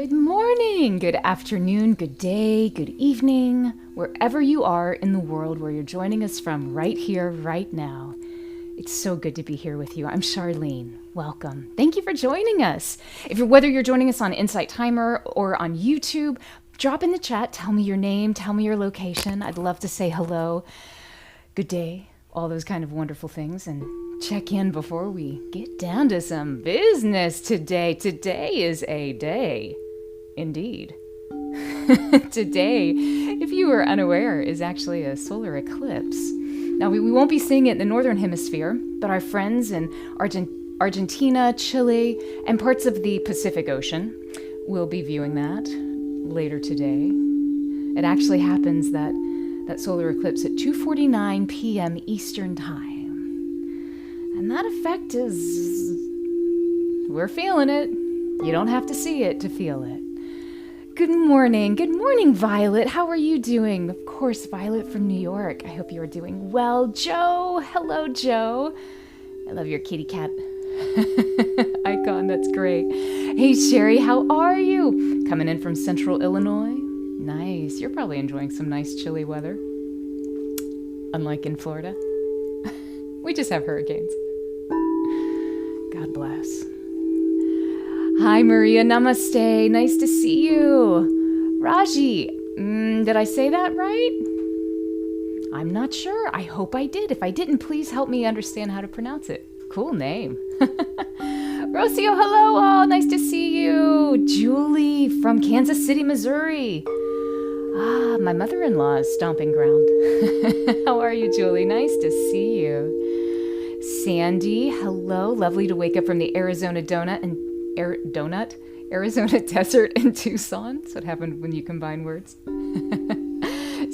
Good morning, good afternoon, good day, good evening, wherever you are in the world where you're joining us from right here, right now. It's so good to be here with you. I'm Charlene. Welcome. Thank you for joining us. Whether you're joining us on Insight Timer or on YouTube, drop in the chat, tell me your name, tell me your location. I'd love to say hello, good day, all those kind of wonderful things, and check in before we get down to some business today. Today is a day, indeed. Today, if you were unaware, is actually a solar eclipse. Now, we won't be seeing it in the northern hemisphere, but our friends in Argentina, Chile, and parts of the Pacific Ocean will be viewing that later today. It actually happens that solar eclipse at 2:49 p.m. Eastern Time. And that effect is, we're feeling it. You don't have to see it to feel it. Good morning, Violet. How are you doing? Of course, Violet from New York. I hope you are doing well. Joe, hello, Joe. I love your kitty cat icon, that's great. Hey, Sherry, how are you? Coming in from Central Illinois. Nice, you're probably enjoying some nice chilly weather. Unlike in Florida. We just have hurricanes. God bless. Hi, Maria. Namaste. Nice to see you. Raji. Did I say that right? I'm not sure. I hope I did. If I didn't, please help me understand how to pronounce it. Cool name. Rocio, hello all. Nice to see you. Julie from Kansas City, Missouri. Ah, my mother-in-law's stomping ground. How are you, Julie? Nice to see you. Sandy, hello. Lovely to wake up from the Arizona Arizona desert in Tucson. That's what happened when you combine words.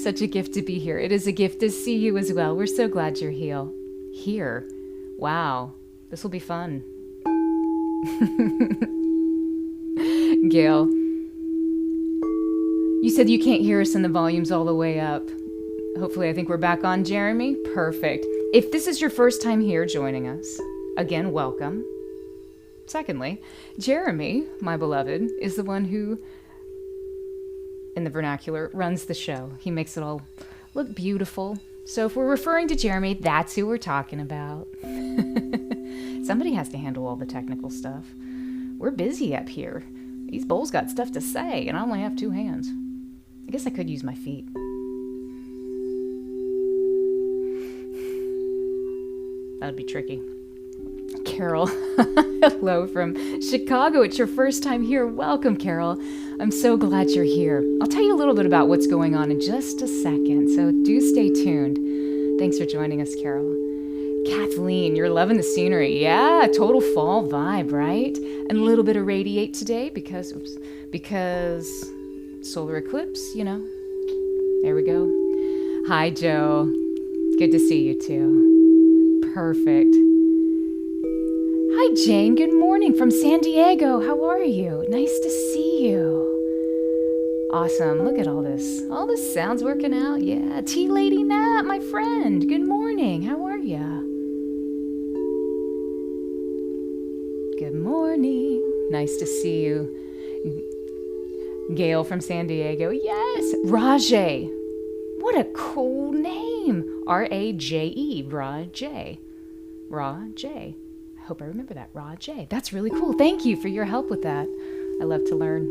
Such a gift to be here. It is a gift to see you as well. We're so glad you're here. Wow, this will be fun. Gail, you said you can't hear us and the volume's all the way up. Hopefully, I think we're back on, Jeremy. Perfect. If this is your first time here joining us, again, welcome. Secondly, Jeremy, my beloved, is the one who, in the vernacular, runs the show. He makes it all look beautiful. So if we're referring to Jeremy, that's who we're talking about. Somebody has to handle all the technical stuff. We're busy up here. These bowls got stuff to say, and I only have 2 hands. I guess I could use my feet. That'd be tricky. Carol, hello from Chicago. It's your first time here. Welcome, Carol. I'm so glad you're here. I'll tell you a little bit about what's going on in just a second, so do stay tuned. Thanks for joining us, Carol. Kathleen, you're loving the scenery. Yeah, total fall vibe, right? And a little bit of radiate today because solar eclipse, you know. There we go. Hi, Joe. Good to see you, too. Perfect. Hi, Jane. Good morning from San Diego. How are you? Nice to see you. Awesome. Look at all this. All this sounds working out. Yeah. Tea Lady Nat, my friend. Good morning. How are ya? Good morning. Nice to see you. Gail from San Diego. Yes. Rajay. What a cool name. R-A-J-E. Rajay. Rajay. I hope I remember that. Rajay. That's really cool. Thank you for your help with that. I love to learn.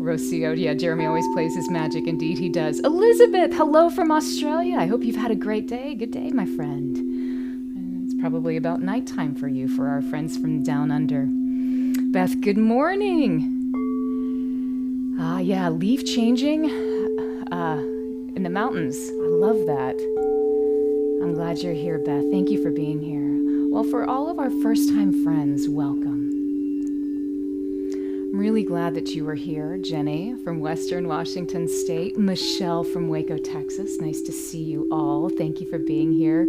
Rocio. Yeah, Jeremy always plays his magic. Indeed, he does. Elizabeth. Hello from Australia. I hope you've had a great day. Good day, my friend. It's probably about nighttime for you, for our friends from down under. Beth, good morning. Yeah, leaf changing in the mountains. I love that. I'm glad you're here, Beth. Thank you for being here. Well, for all of our first-time friends, welcome. I'm really glad that you are here. Jenny from Western Washington State. Michelle from Waco, Texas. Nice to see you all. Thank you for being here.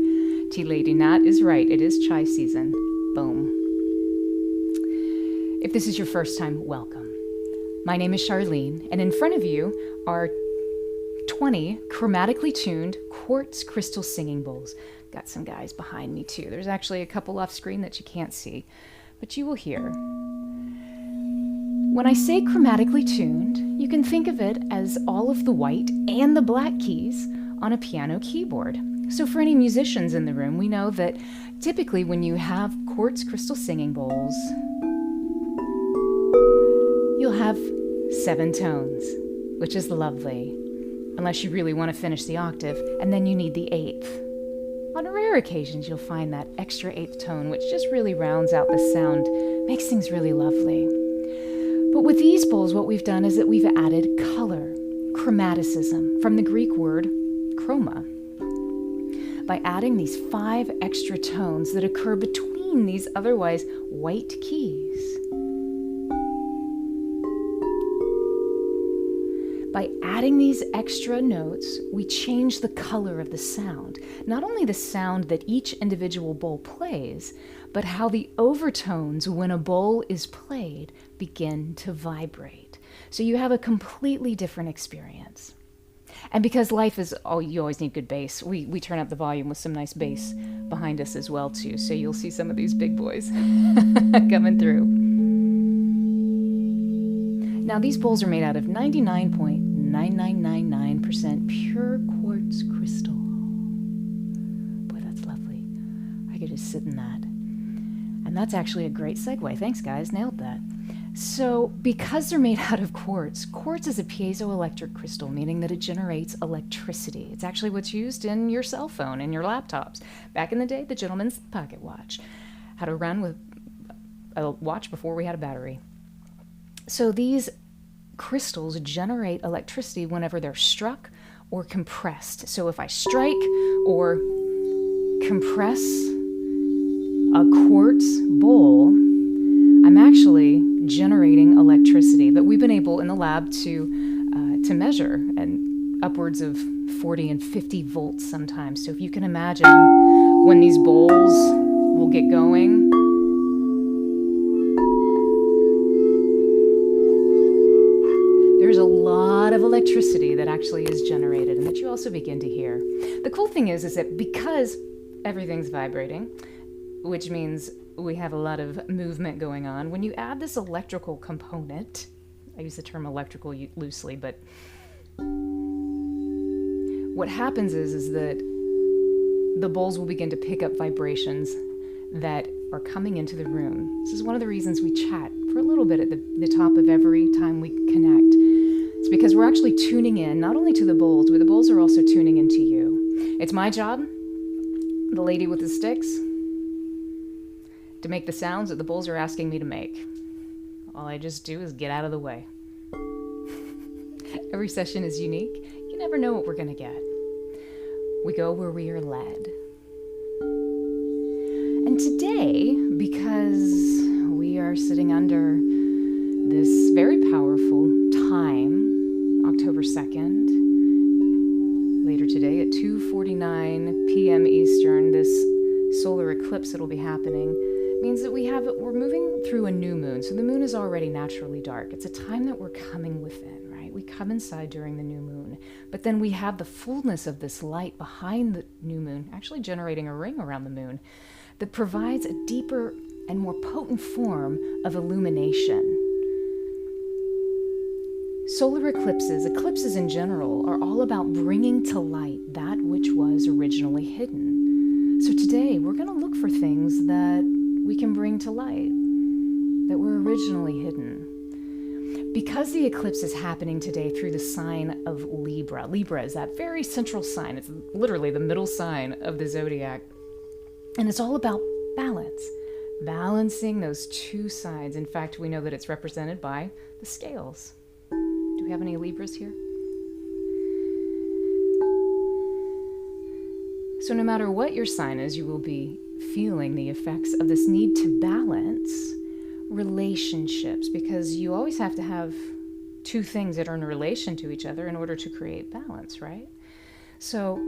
Tea Lady Nat is right. It is chai season. Boom. If this is your first time, welcome. My name is Charlene, and in front of you are 20 chromatically tuned quartz crystal singing bowls. Got some guys behind me too. There's actually a couple off screen that you can't see, but you will hear. When I say chromatically tuned, you can think of it as all of the white and the black keys on a piano keyboard. So for any musicians in the room, we know that typically when you have quartz crystal singing bowls, you'll have 7 tones, which is lovely, unless you really want to finish the octave, and then you need the 8th. On rare occasions, you'll find that extra 8th tone, which just really rounds out the sound, makes things really lovely. But with these bowls, what we've done is that we've added color, chromaticism, from the Greek word chroma, by adding these 5 extra tones that occur between these otherwise white keys. By adding these extra notes, we change the color of the sound. Not only the sound that each individual bowl plays, but how the overtones when a bowl is played begin to vibrate. So you have a completely different experience. And because life is, you always need good bass, we turn up the volume with some nice bass behind us as well too. So you'll see some of these big boys coming through. Now these bowls are made out of 99.9999% pure quartz crystal. Boy, that's lovely. I could just sit in that. And that's actually a great segue. Thanks guys, nailed that. So because they're made out of quartz, quartz is a piezoelectric crystal, meaning that it generates electricity. It's actually what's used in your cell phone and your laptops. Back in the day, the gentleman's pocket watch had to run with a watch before we had a battery. So these crystals generate electricity whenever they're struck or compressed. So if I strike or compress a quartz bowl, I'm actually generating electricity that we've been able in the lab to measure, and upwards of 40 and 50 volts sometimes. So if you can imagine when these bowls will get going, there's a lot of electricity that actually is generated and that you also begin to hear. The cool thing is that because everything's vibrating, which means we have a lot of movement going on, when you add this electrical component, I use the term electrical loosely, but what happens is that the bowls will begin to pick up vibrations that are coming into the room. This is one of the reasons we chat for a little bit at the top of every time we connect. It's because we're actually tuning in, not only to the bowls, but the bowls are also tuning into you. It's my job, the lady with the sticks, to make the sounds that the bowls are asking me to make. All I just do is get out of the way. Every session is unique. You never know what we're going to get. We go where we are led. And today, because we are sitting under this very powerful time, October 2nd, later today at 2:49 p.m. Eastern, this solar eclipse that'll be happening means that we're moving through a new moon. So the moon is already naturally dark. It's a time that we're coming within, right? We come inside during the new moon, but then we have the fullness of this light behind the new moon, actually generating a ring around the moon that provides a deeper and more potent form of illumination. Solar eclipses in general, are all about bringing to light that which was originally hidden. So today we're going to look for things that we can bring to light that were originally hidden. Because the eclipse is happening today through the sign of Libra. Libra is that very central sign. It's literally the middle sign of the zodiac. And it's all about balance, balancing those two sides. In fact, we know that it's represented by the scales. Do we have any Libras here? So no matter what your sign is, you will be feeling the effects of this need to balance relationships, because you always have to have two things that are in relation to each other in order to create balance, right? So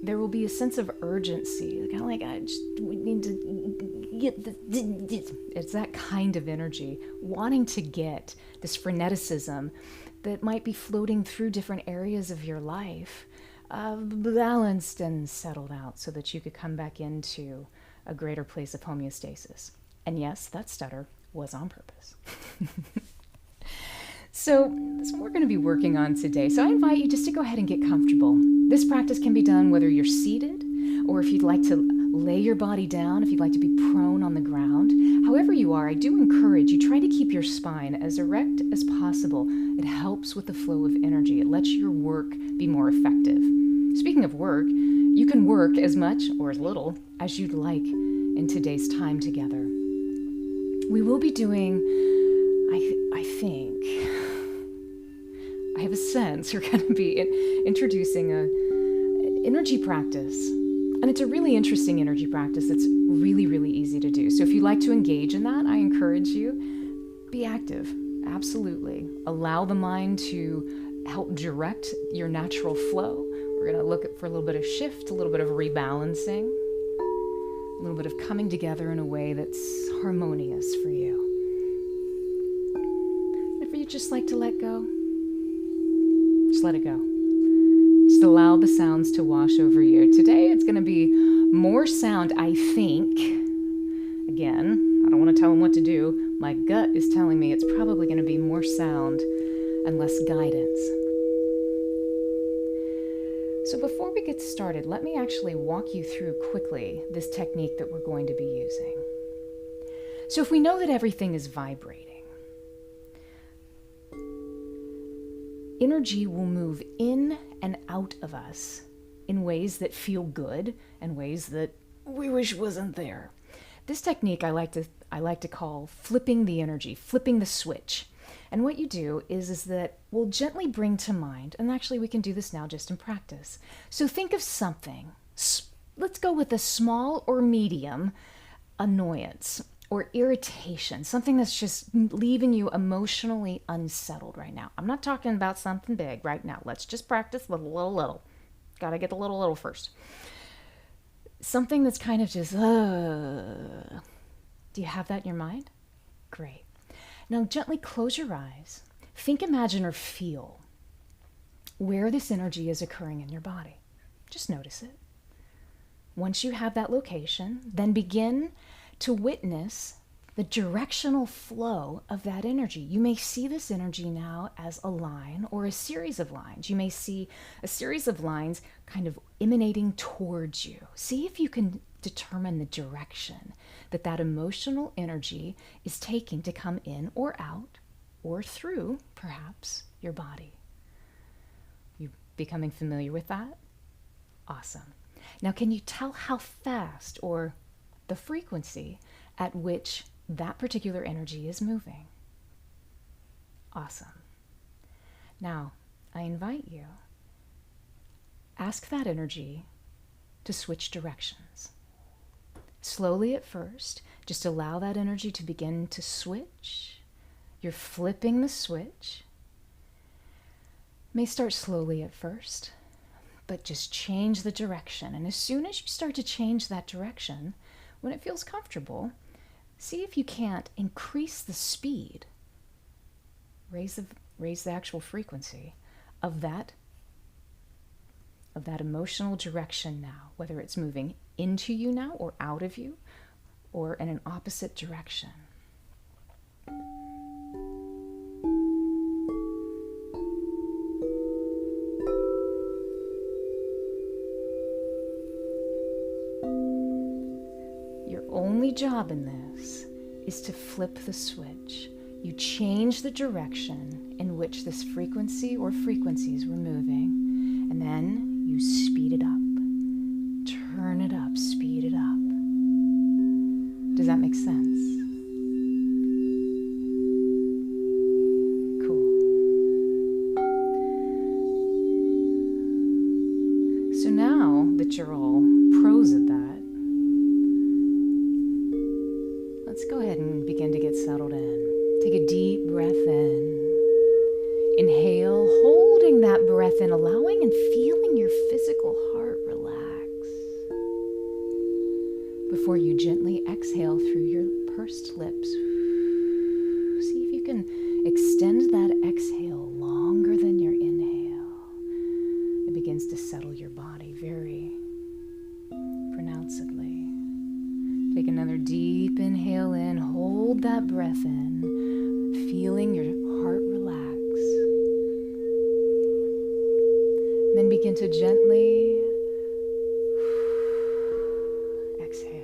there will be a sense of urgency, kind of like, we need to get this. It's that kind of energy, wanting to get this freneticism that might be floating through different areas of your life, balanced and settled out so that you could come back into a greater place of homeostasis. And yes, that stutter was on purpose. So that's what we're going to be working on today. So I invite you just to go ahead and get comfortable. This practice can be done whether you're seated or if you'd like to lay your body down, if you'd like to be prone on the ground. However you are, I do encourage you, try to keep your spine as erect as possible. It helps with the flow of energy. It lets your work be more effective. Speaking of work, you can work as much or as little as you'd like in today's time together. We will be doing, I think, I have a sense we're going to be introducing an energy practice. And it's a really interesting energy practice that's really, really easy to do. So if you'd like to engage in that, I encourage you, be active. Absolutely. Allow the mind to help direct your natural flow. We're going to look for a little bit of shift, a little bit of rebalancing, a little bit of coming together in a way that's harmonious for you. If you just like to let go, just let it go. Just allow the sounds to wash over you. Today it's going to be more sound, I think. Again, I don't want to tell them what to do. My gut is telling me it's probably going to be more sound and less guidance. So before we get started, let me actually walk you through quickly this technique that we're going to be using. So if we know that everything is vibrating, energy will move in and out of us in ways that feel good and ways that we wish wasn't there. This technique I like to call flipping the energy, flipping the switch. And what you do is that we'll gently bring to mind, and actually we can do this now just in practice. So think of something. Let's go with a small or medium annoyance or irritation, something that's just leaving you emotionally unsettled right now. I'm not talking about something big right now. Let's just practice with a little. Got to get the little first. Something that's kind of just, do you have that in your mind? Great. Now gently close your eyes. Think, imagine, or feel where this energy is occurring in your body. Just notice it. Once you have that location, then begin to witness the directional flow of that energy. You may see this energy now as a line or a series of lines. You may see a series of lines kind of emanating towards you. See if you can determine the direction that that emotional energy is taking to come in or out or through, perhaps, your body. You becoming familiar with that? Awesome. Now, can you tell how fast or the frequency at which that particular energy is moving? Awesome. Now, I invite you, ask that energy to switch directions. Slowly at first, just allow that energy to begin to switch. You're flipping the switch. May start slowly at first, but just change the direction. And as soon as you start to change that direction, when it feels comfortable, see if you can't increase the speed, raise the actual frequency of that emotional direction now, whether it's moving into you now or out of you or in an opposite direction. Your only job in this is to flip the switch. You change the direction in which this frequency or frequencies were moving, and then you speed it up. Turn it up, speed it up. Does that make sense? Cool. So now that you're all pros at that, let's go ahead and begin to get settled in. Take a deep breath in. Inhale, holding that breath in, allowing and feeling your physical heart relax. Before you gently exhale through your pursed lips, see if you can extend that exhale longer than your inhale. It begins to settle your body very pronouncedly. Take another another deep inhale in. Hold that breath in, feeling your heart relax. And then begin to gently exhale.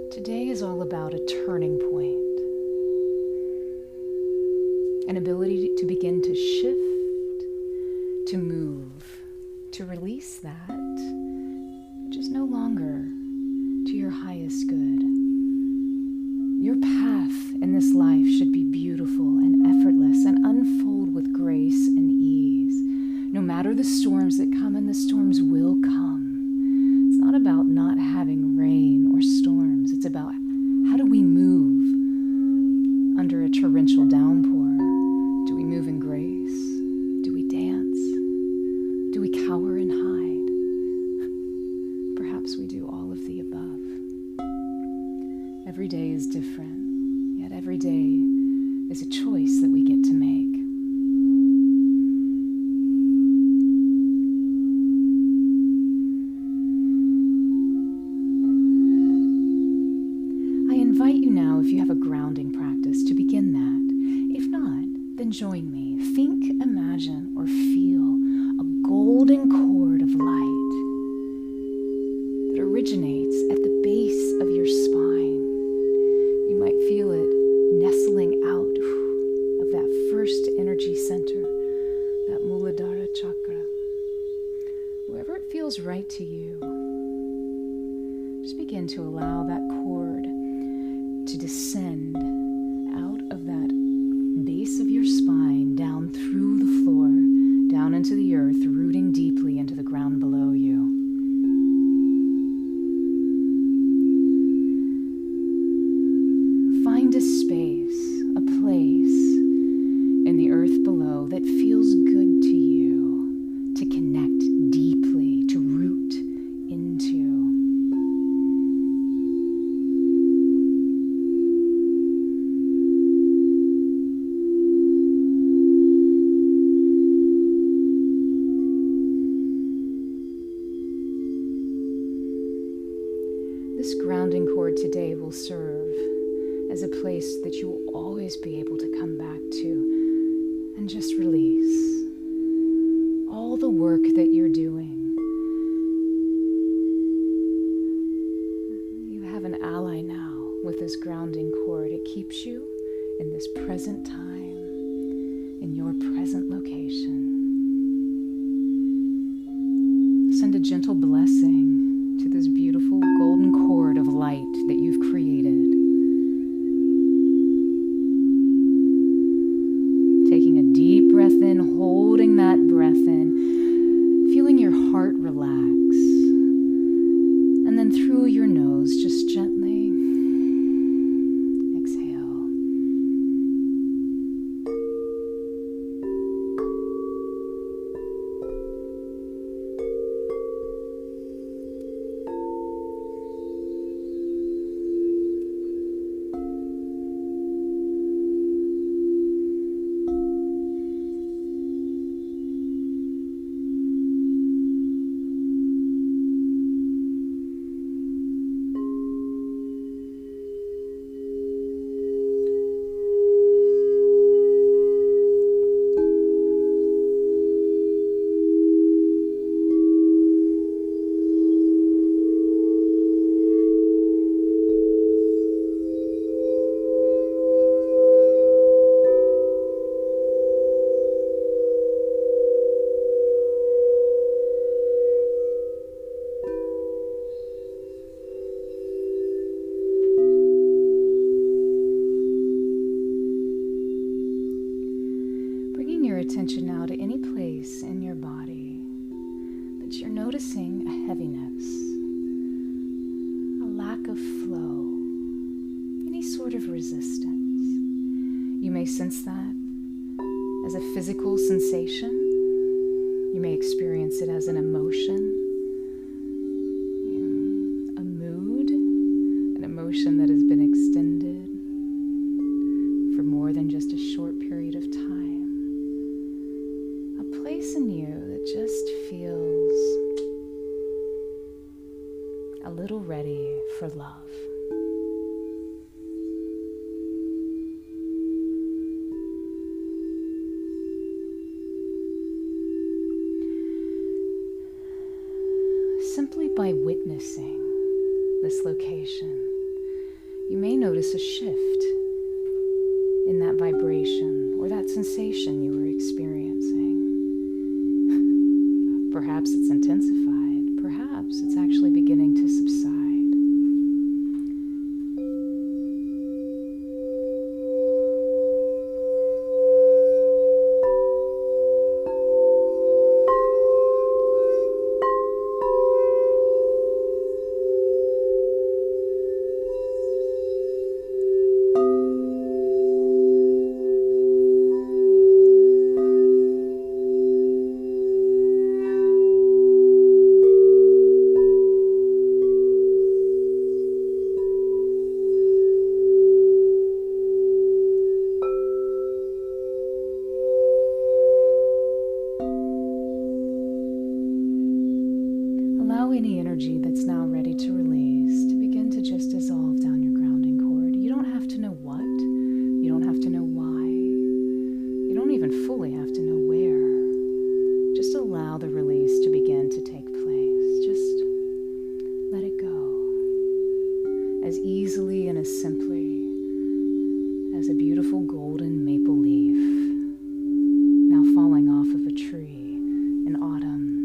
Today is all about a turning point, an ability to begin to shift, to move, to release that which is no longer to your highest good. Your path in this life should be beautiful and effortless and unfold with grace and ease. No matter the storms that come, and the storms will come. It's not about not having rain or storms. It's about how do we move under a torrential downpour? Do we move in grace? Do we dance? Do we cower and hide? Perhaps we do all of the above. Every day is different, yet every day is a choice that we get to make. If you have a grounding practice, to begin that. If not, then join me. Think, imagine, or feel a golden cord of light that originates at the base of your spine. You might feel it nestling out of that first energy center, that Muladhara Chakra. Wherever it feels right to you, just begin to allow that cord to descend out of that base of your spine, down through the floor, down into the earth, rooting deeply into the ground below you. Find a space, a place in the earth below that feels good to you, to connect deeply, to root into. This grounding cord today will serve as a place that you will always be able to come back to and just release all the work that you're doing. You have an ally now with this grounding cord. It keeps you in this present time, in your present location. Send a gentle blessing to this beautiful golden cord of light that you've created. Taking a deep breath in, holding that breath in, feeling your heart relax. And then through your nose, just gently exhale. that you're noticing a heaviness, a lack of flow, any sort of resistance. You may sense that as a physical sensation. You may experience it as an emotion, a mood, an emotion that has been extended for more than just a short period of time. A place in you that just feels a little ready for love. Simply by witnessing this location, you may notice a shift in that vibration or that sensation you were experiencing. Perhaps it's intensified. Perhaps it's actually beginning to subside. Any energy that's now ready to release to begin to just dissolve down your grounding cord. You don't have to know what. You don't have to know why. You don't even fully have to know where. Just allow the release to begin to take place. Just let it go. As easily and as simply as a beautiful golden maple leaf now falling off of a tree in autumn.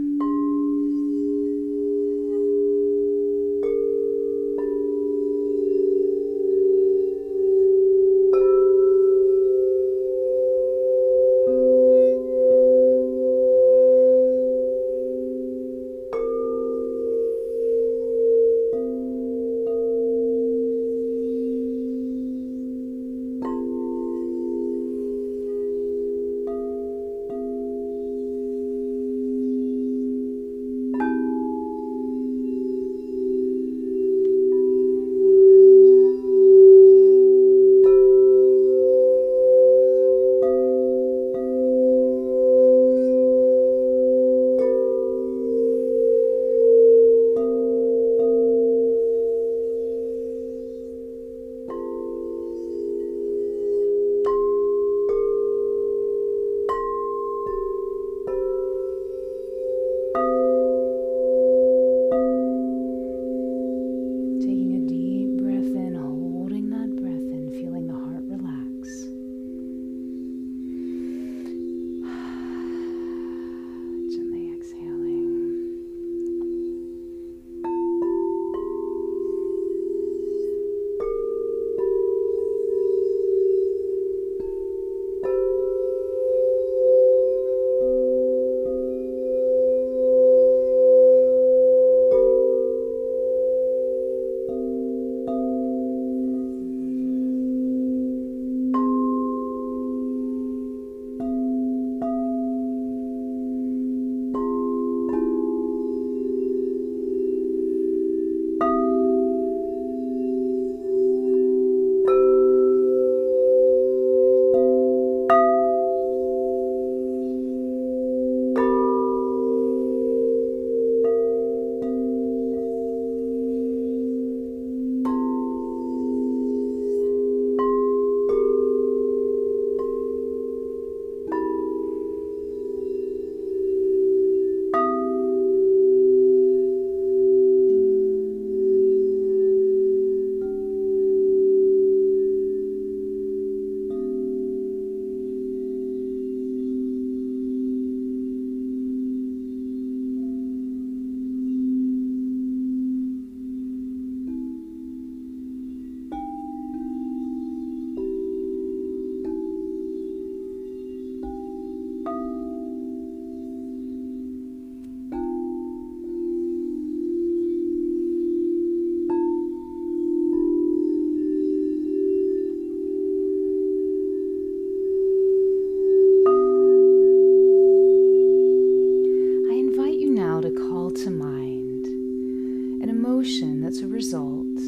emotion that's a result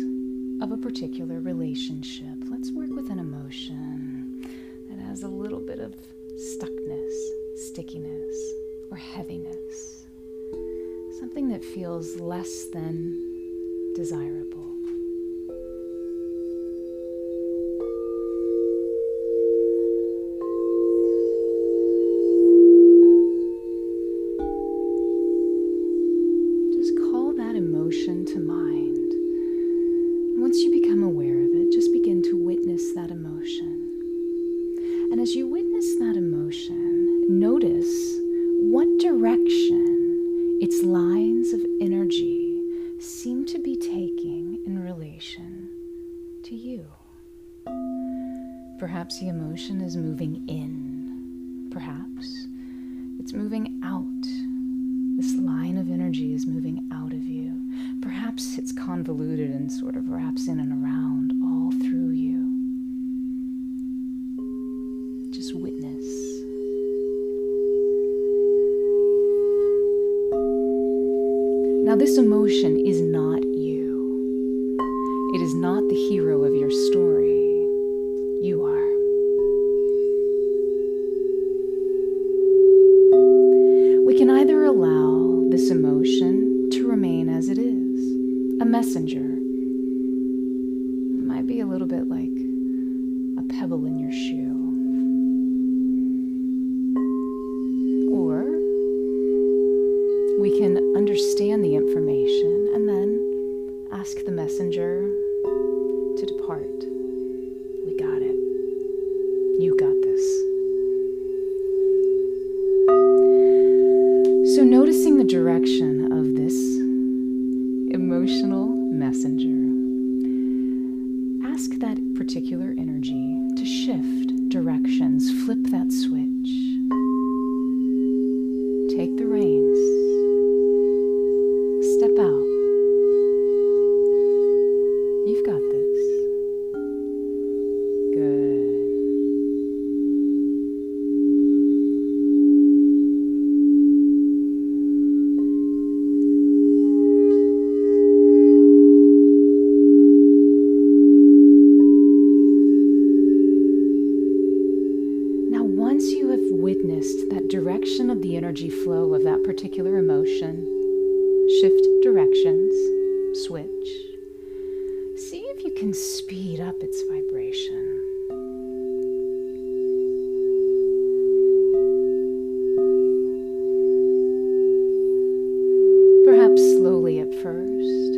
of a particular relationship. Let's work with an emotion that has a little bit of stuckness, stickiness, or heaviness. Something that feels less than desirable. To mind. And once you become aware of it, just begin to witness that emotion. And as you witness that emotion, notice what direction its lines of energy seem to be taking in relation to you. Perhaps the emotion is moving in. Perhaps it's moving out. This line of energy is moving out of you. Perhaps it's convoluted and sort of wraps in and around all through you. Just witness. Now, this emotion is not you. It is not the hero of your story. You are. We can either allow this emotion to remain as it is. A messenger. It might be a little bit like a pebble in your shoe. Or we can understand the information and then ask the messenger to depart. We got it. You got this. So noticing the direction of this emotional messenger, ask that particular energy to shift directions, flip that switch. Take the reins. Step out. You've got this. Good. That direction of the energy flow of that particular emotion, shift directions, switch. See if you can speed up its vibration. Perhaps slowly at first,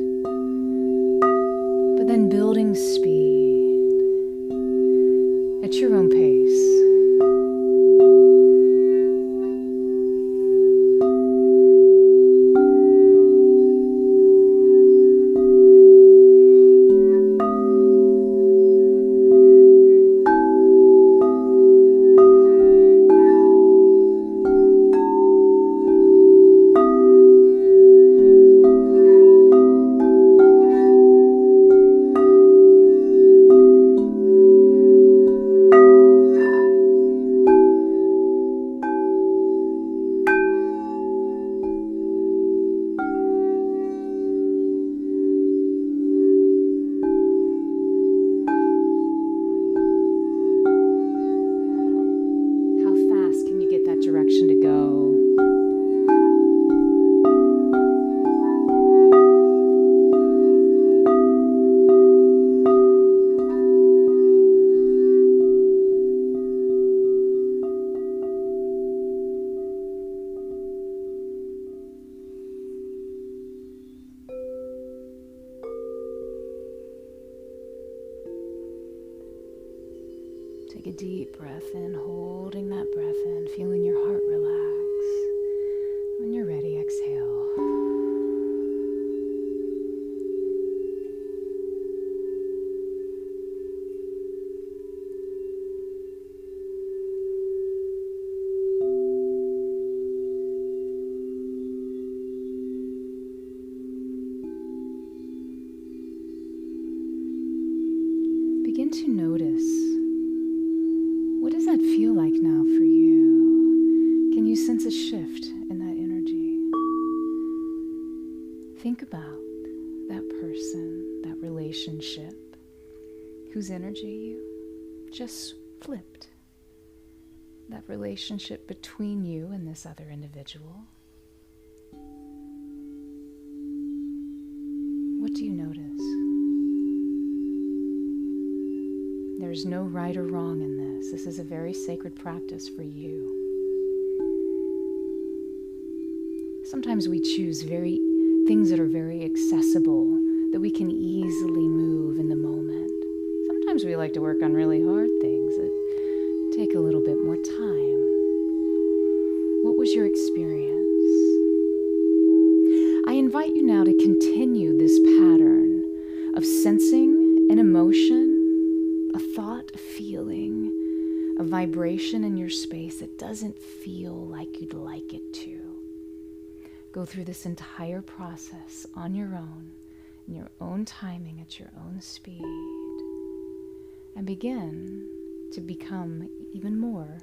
but then building speed at your own pace. Direction to go. Take a deep breath in, holding that breath in, feeling your heart relax. When you're ready, exhale. Begin to notice, what does that feel like now for you? Can you sense a shift in that energy? Think about that person, that relationship, whose energy you just flipped. That relationship between you and this other individual. What do you notice? There's no right or wrong in this. This is a very sacred practice for you. Sometimes we choose things that are very accessible, that we can easily move in the moment. Sometimes we like to work on really hard things that take a little bit more time. What was your experience? I invite you now to continue this pattern of sensing an emotion, a thought, a feeling, a vibration in your space that doesn't feel like you'd like it to. Go through this entire process on your own, in your own timing, at your own speed, and begin to become even more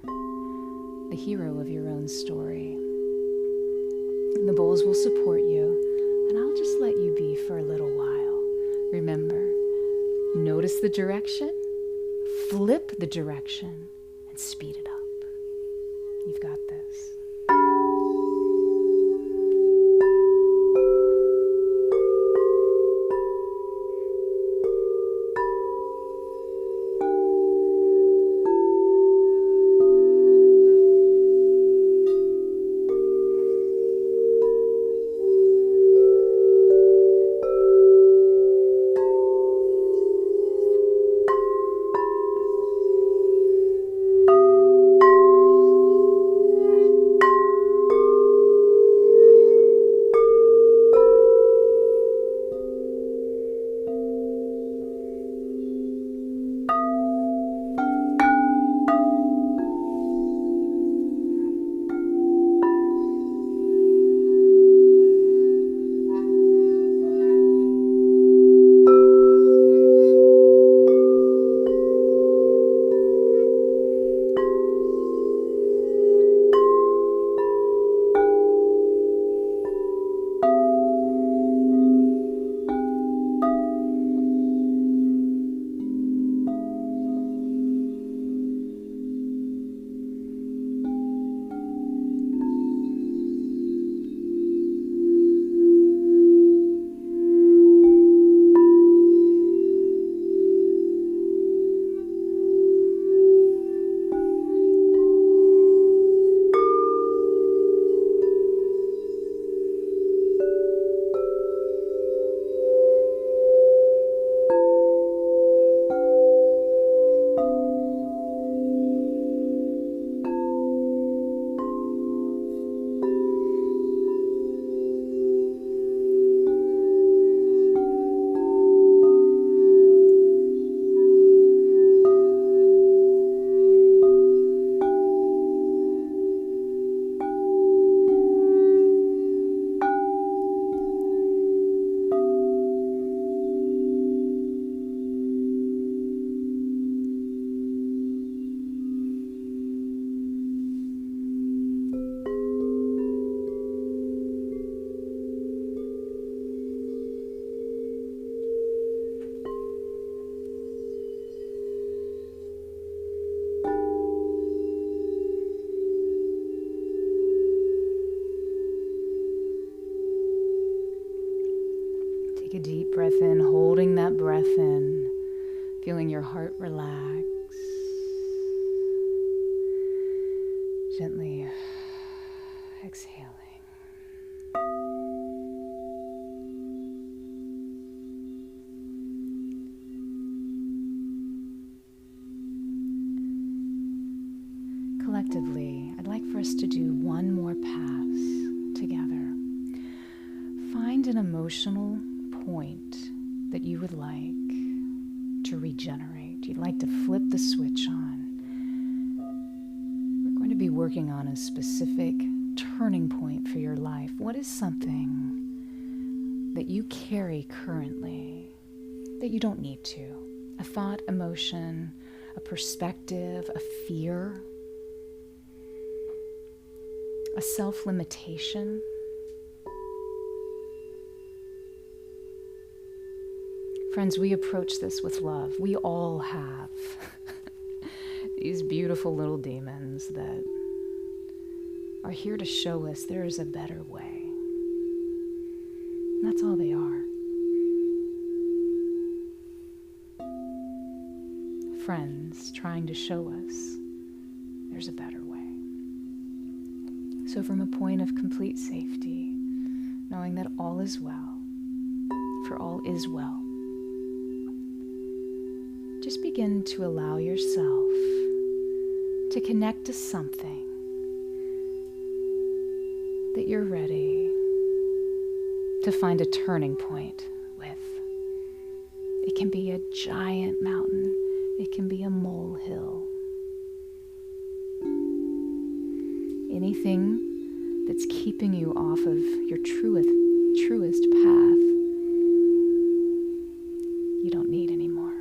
the hero of your own story. And the bowls will support you, and I'll just let you be for a little while. Remember, notice the direction, flip the direction, and speed it up. You've got this. Take a deep breath in, holding that breath in, feeling your heart relax. Gently exhaling. Collectively, I'd like for us to do one more pass together. Find an emotional point that you would like to regenerate. You'd like to flip the switch on. We're going to be working on a specific turning point for your life. What is something that you carry currently that you don't need to? A thought, emotion, a perspective, a fear, a self-limitation. Friends, we approach this with love. We all have these beautiful little demons that are here to show us there is a better way. And that's all they are. Friends trying to show us there's a better way. So from a point of complete safety, knowing that all is well, for all is well, just begin to allow yourself to connect to something that you're ready to find a turning point with. It can be a giant mountain. It can be a molehill. Anything that's keeping you off of your truest path, you don't need anymore.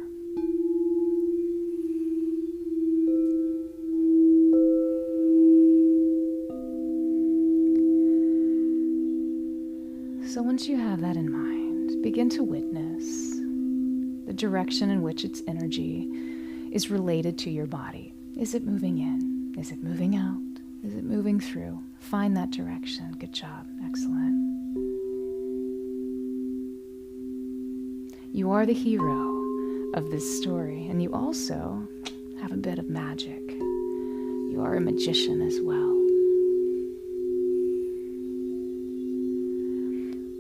So once you have that in mind, begin to witness the direction in which its energy is related to your body. Is it moving in? Is it moving out? Is it moving through? Find that direction. Good job. Excellent. You are the hero of this story, and you also have a bit of magic. You are a magician as well.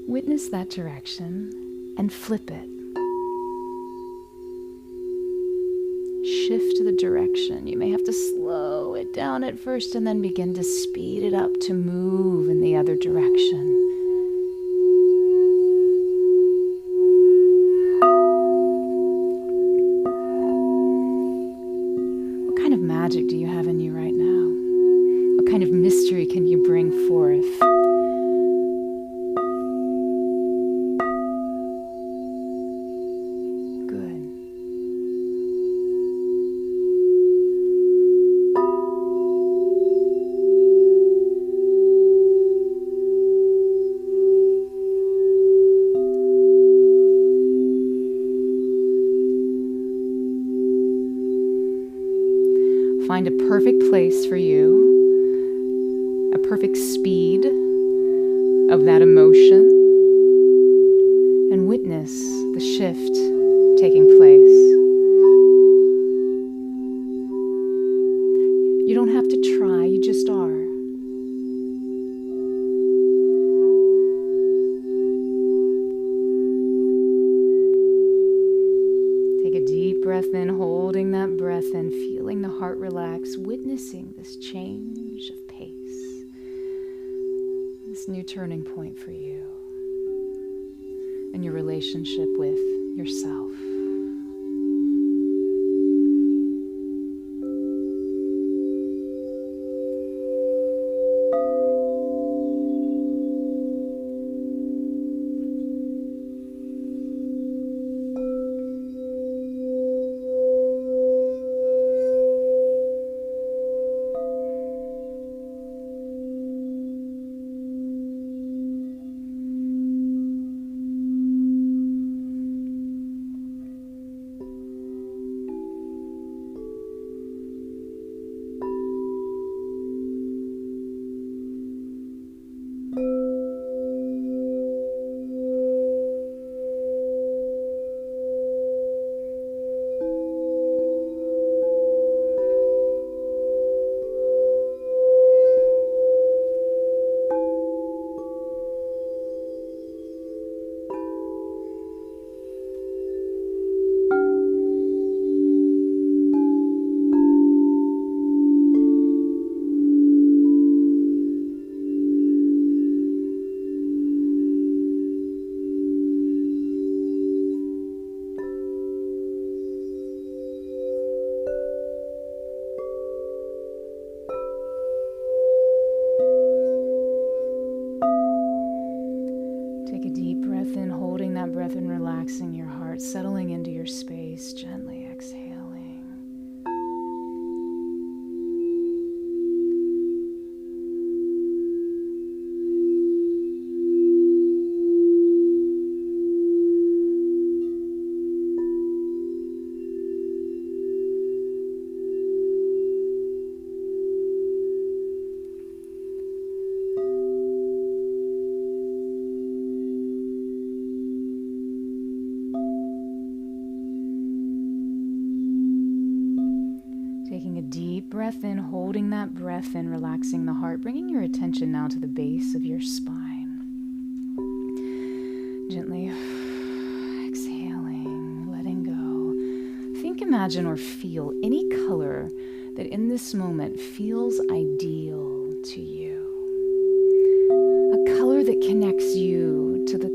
Witness that direction and flip it. Shift the direction. You may have to slow it down at first and then begin to speed it up to move in the other direction. What kind of magic do you have in you right now? What kind of mystery can you bring forth? Find a perfect place for you, a perfect speed of that emotion, and witness the shift taking place. You don't have to try, you just are. Breath in, holding that breath in, feeling the heart relax, witnessing this change of pace, this new turning point for you and your relationship with yourself. Relaxing your heart, settling into your space, gently exhaling. breath in, holding that breath in, relaxing the heart, bringing your attention now to the base of your spine. Gently exhaling, letting go. Think, imagine, or feel any color that in this moment feels ideal to you. A color that connects you to the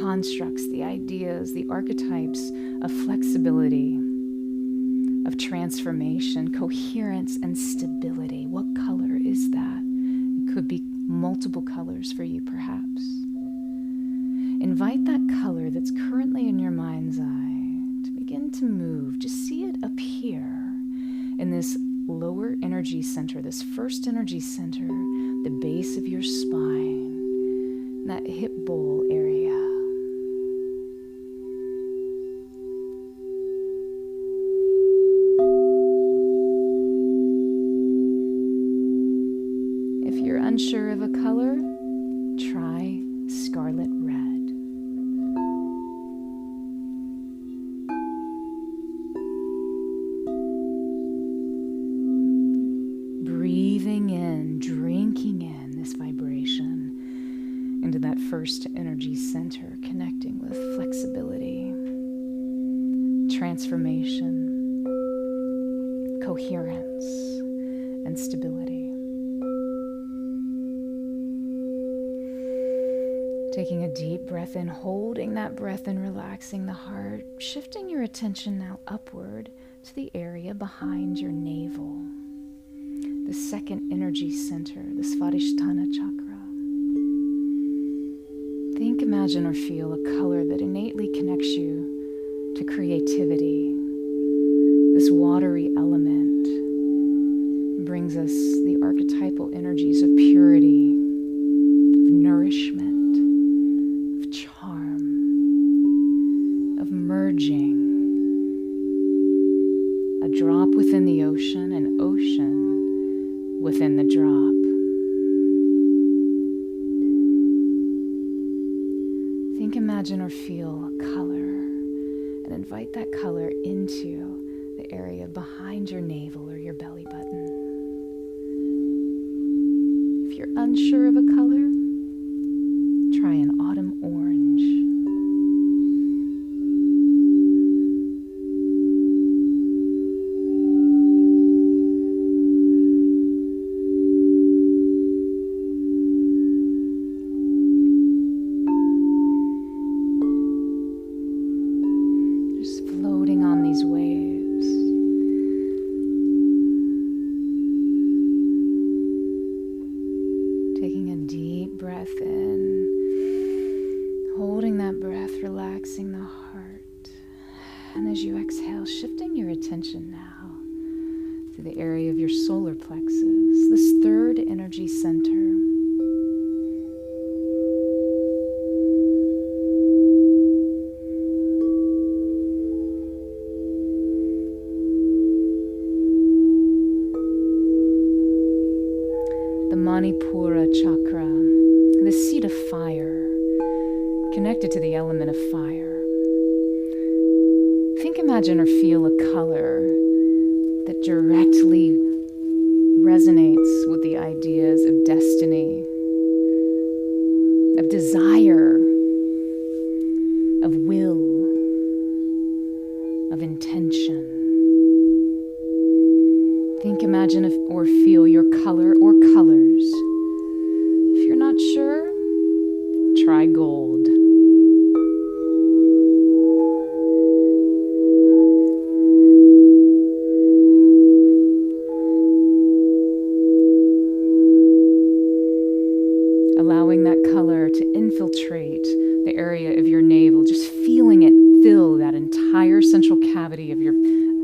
constructs, the ideas, the archetypes of flexibility, of transformation, coherence, and stability. What color is that? It could be multiple colors for you, perhaps. Invite that color that's currently in your mind's eye to begin to move. Just see it appear in this lower energy center, this first energy center, the base of your spine, that hip bowl area. If you're unsure of a color, try scarlet red. Breathing in, drinking in this vibration into that first energy center, connecting with flexibility, transformation, coherence, and stability. Taking a deep breath in, holding that breath and relaxing the heart, shifting your attention now upward to the area behind your navel, the second energy center, the Svadhisthana chakra. Think, imagine, or feel a color that innately connects you to creativity. This watery element brings us the archetypal energies of purity, of nourishment, merging, a drop within the ocean, an ocean within the drop. Think, imagine, or feel a color and invite that color into the area behind your navel or your belly button. If you're unsure of a color, try an autumn orange. Attention now to the area of your solar plexus, this third energy center. The Manipura chakra, the seat of fire, connected to the element of fire. Think, imagine, or feel a color that directly resonates with the ideas of destiny, of desire, of will, of intention. Think, imagine, or feel your color or colors. If you're not sure, try gold. Allowing that color to infiltrate the area of your navel, just feeling it fill that entire central cavity of your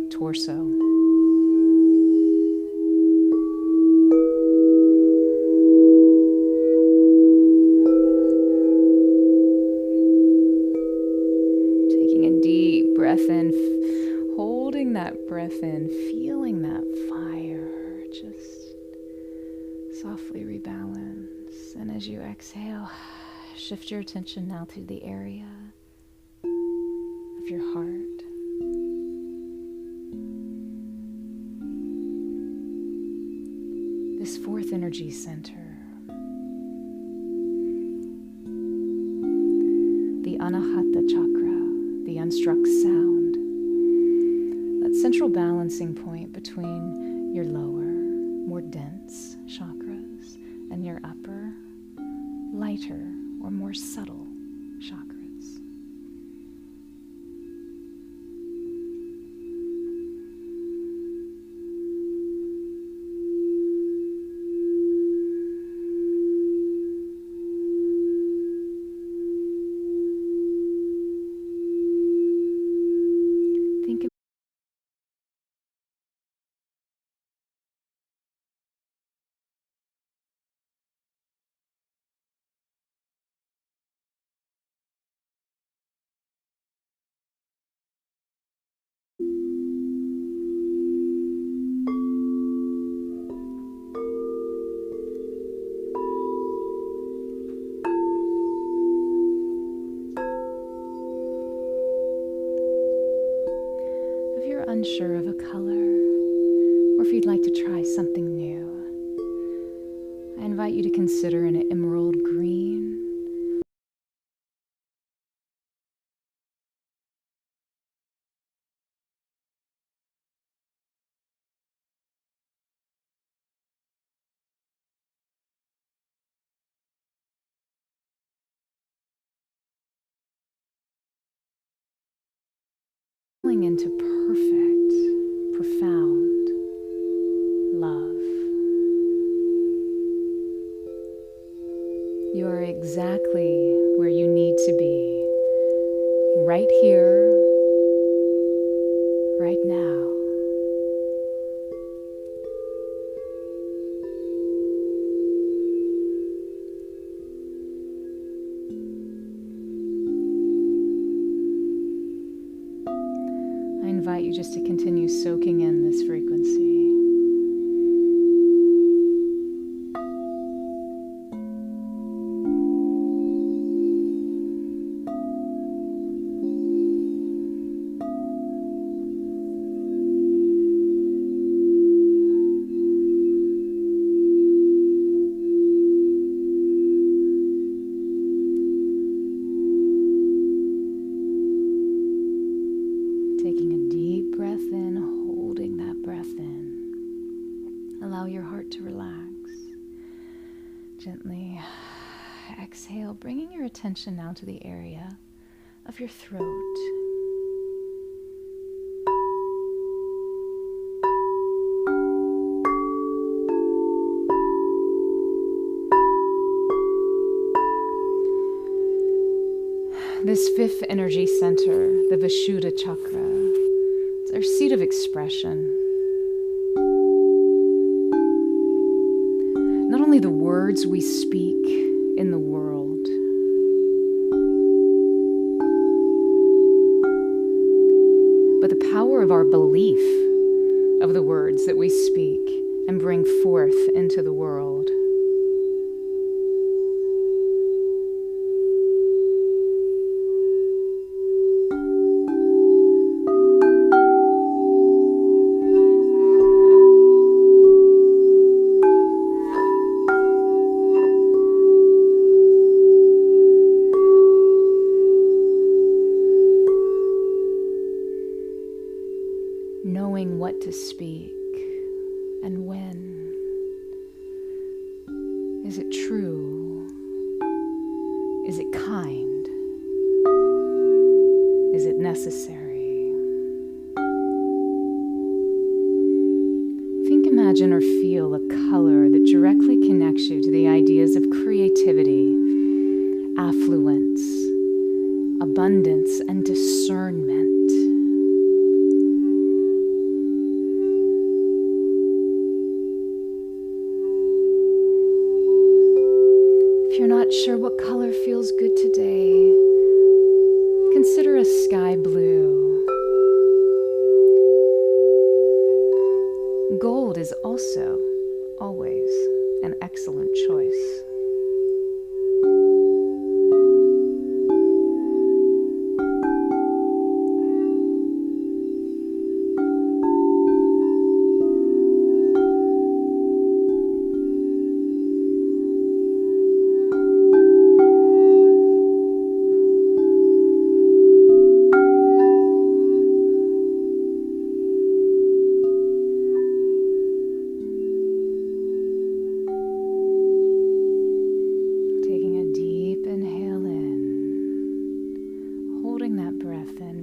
torso. Taking a deep breath in, holding that breath in, feeling that fire, just softly rebalance. And as you exhale, shift your attention now to the area of your heart. energy center. The Anahata chakra, the unstruck sound. That central balancing point between your lower, more dense chakras and your upper, lighter or more subtle chakras. Unsure of a color, or if you'd like to try something new, I invite you to consider an emerald green, into perfect, profound love. You are exactly where you need to be, right here, right now. I invite you just to continue soaking in this frequency. Taking a deep breath in, holding that breath in. Allow your heart to relax. Gently exhale, bringing your attention now to the area of your throat. This fifth energy center, the Vishuddha chakra, it's our seat of expression. Not only the words we speak in the world, but the power of our belief of the words that we speak and bring forth into the world. Knowing what to speak and when. Is it true? Is it kind? Is it necessary? Think, imagine, or feel a color that directly connects you to the ideas of creativity, affluence, abundance, and discernment. If you're not sure what color feels good today, consider a sky blue. Gold is also always an excellent choice.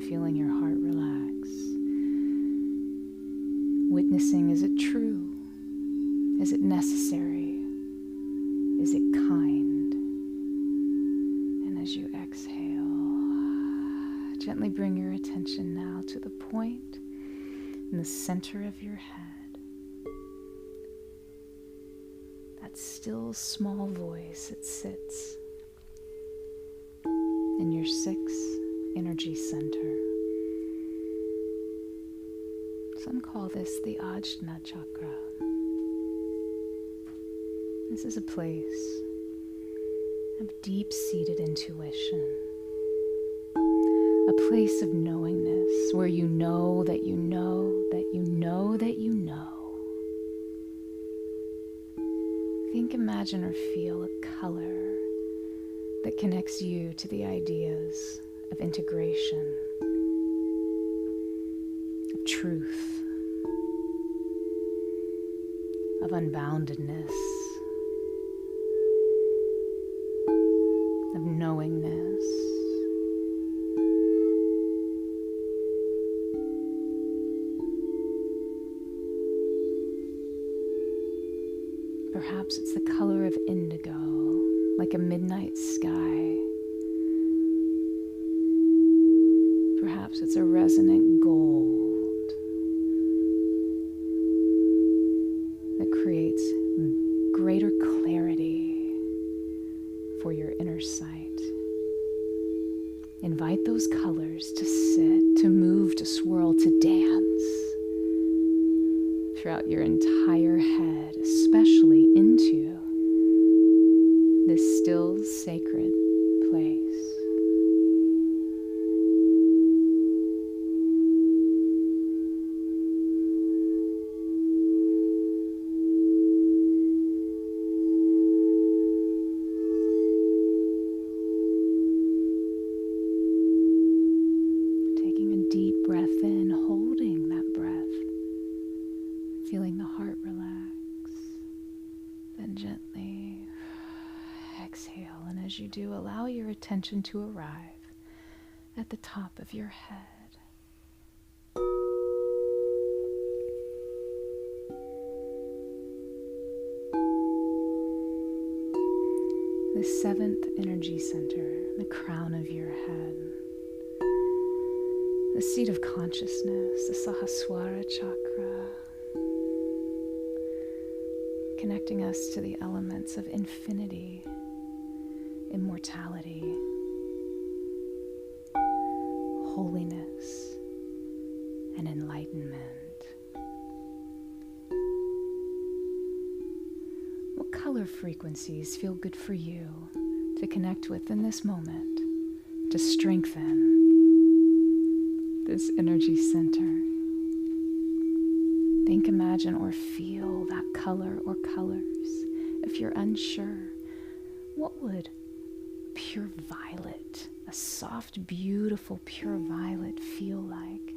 feeling your heart relax. Witnessing, is it true? Is it necessary? Is it kind? And as you exhale, gently bring your attention now to the point in the center of your head. That still small voice that sits in your sixth energy center. Some call this the Ajna Chakra. This is a place of deep-seated intuition, a place of knowingness where you know that you know that you know that you know. Think, imagine, or feel a color that connects you to the ideas of integration, of truth, of unboundedness, of knowingness. Perhaps it's the color of indigo, like a midnight sky. Perhaps it's a resonant gold that creates greater clarity for your inner sight. Invite those colors to sit, to move, to swirl, to dance throughout your entire head, especially into this still sacred place. Taking a deep breath in, holding that breath, feeling the heart relax, then gently exhale. And as you do, allow your attention to arrive at the top of your head. The seventh energy center, the crown of your head, the seat of consciousness, the Sahasrara Chakra, connecting us to the elements of infinity, immortality, holiness, and enlightenment. What color frequencies feel good for you to connect with in this moment to strengthen this energy center? Think, imagine, or feel that color or colors. If you're unsure, what would pure violet, a soft, beautiful, pure violet feel like?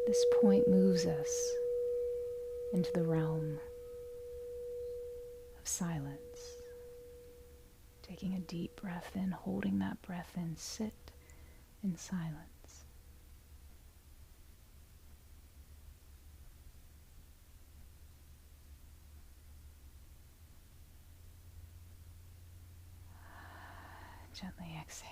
This point moves us into the realm of silence. Taking a deep breath in, holding that breath in, sit in silence. Gently exhale.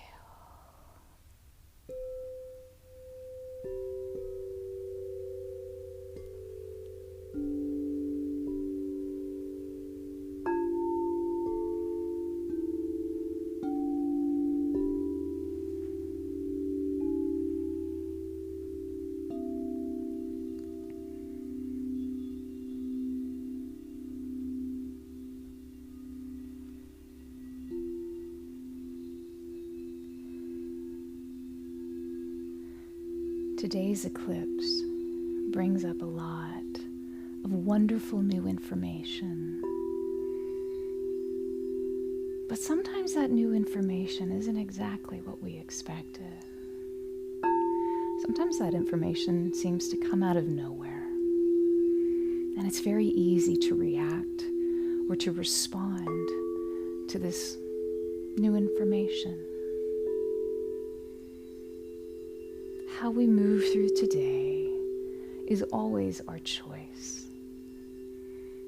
Today's eclipse brings up a lot of wonderful new information But sometimes that new information isn't exactly what we expected. Sometimes that information seems to come out of nowhere. And it's very easy to react or to respond to this new information. How we move through today is always our choice.